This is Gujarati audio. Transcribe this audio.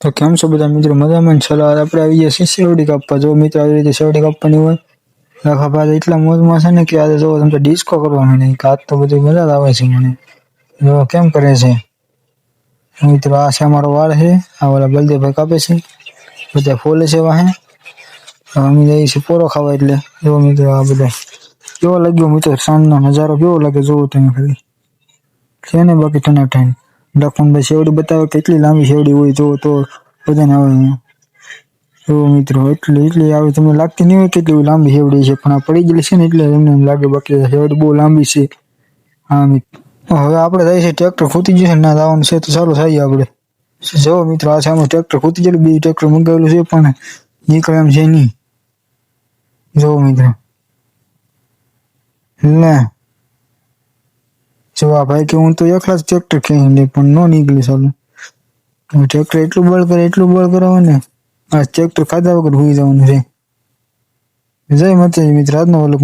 તો કેમ છો બધા મિત્રો? મજામાં? ચલો આપણે આવી ગયા છીએ શેવડી કાપવા. જો મિત્રો આવી રીતે શેવડી કાપવાની હોય આખા ભાઈ એટલા મોજમાં છે ને કે આજે જો તમને ડિસ્કો કરવાનું નહીં. આજ તો બધી મજા જ આવે છે મને. જો કેમ કરે છે મિત્રો? આ છે અમારો વાળ છે, આ વાળા બલદેવભાઈ કાપે છે, બધા ફોલે છે વાહે. અમે જઈએ છીએ પોરો ખાવા. એટલે જો મિત્રો આ બધા કેવો લાગ્યો મિત્રો? સાંજનો નજારો કેવો લાગે જોવો તમે ખાલી. છે ને બાકી ટનાટાઈન લખનભાઈ શેવડી બતાવે કેટલી લાંબી શેવડી હોય તો બધાને આવે. જો મિત્રો એટલી આવે તમને લાગતી નહીં હોય કેટલી લાંબી શેવડી છે, પણ આ પડી ગયેલી છે ને એટલે એમને એમ લાગે, બાકી શેવડી બહુ લાંબી છે. હા મિત્રો, હવે આપણે જાય છે ટ્રેક્ટર ખૂટી ગયું છે ના જવાનું છે તો ચાલુ થાય આપણે. જો મિત્રો આ સામે ટ્રેક્ટર ખૂટી ગયેલું, બીજું ટ્રેક્ટર મંગાવેલું છે પણ નીકળે એમ છે નહીં. જો મિત્રો લે જો આ ભાઈ કે હું તો એકલા જ ટ્રેક્ટર ખેંચી લે પણ ન નીકળી ચાલુ. ટ્રેક્ટર એટલું બળ કરાવે ને આ ટ્રેક્ટર ખાધા વગર હોઈ જવાનું છે. જય માતાજી મિત્ર, આજનો વ્લોગ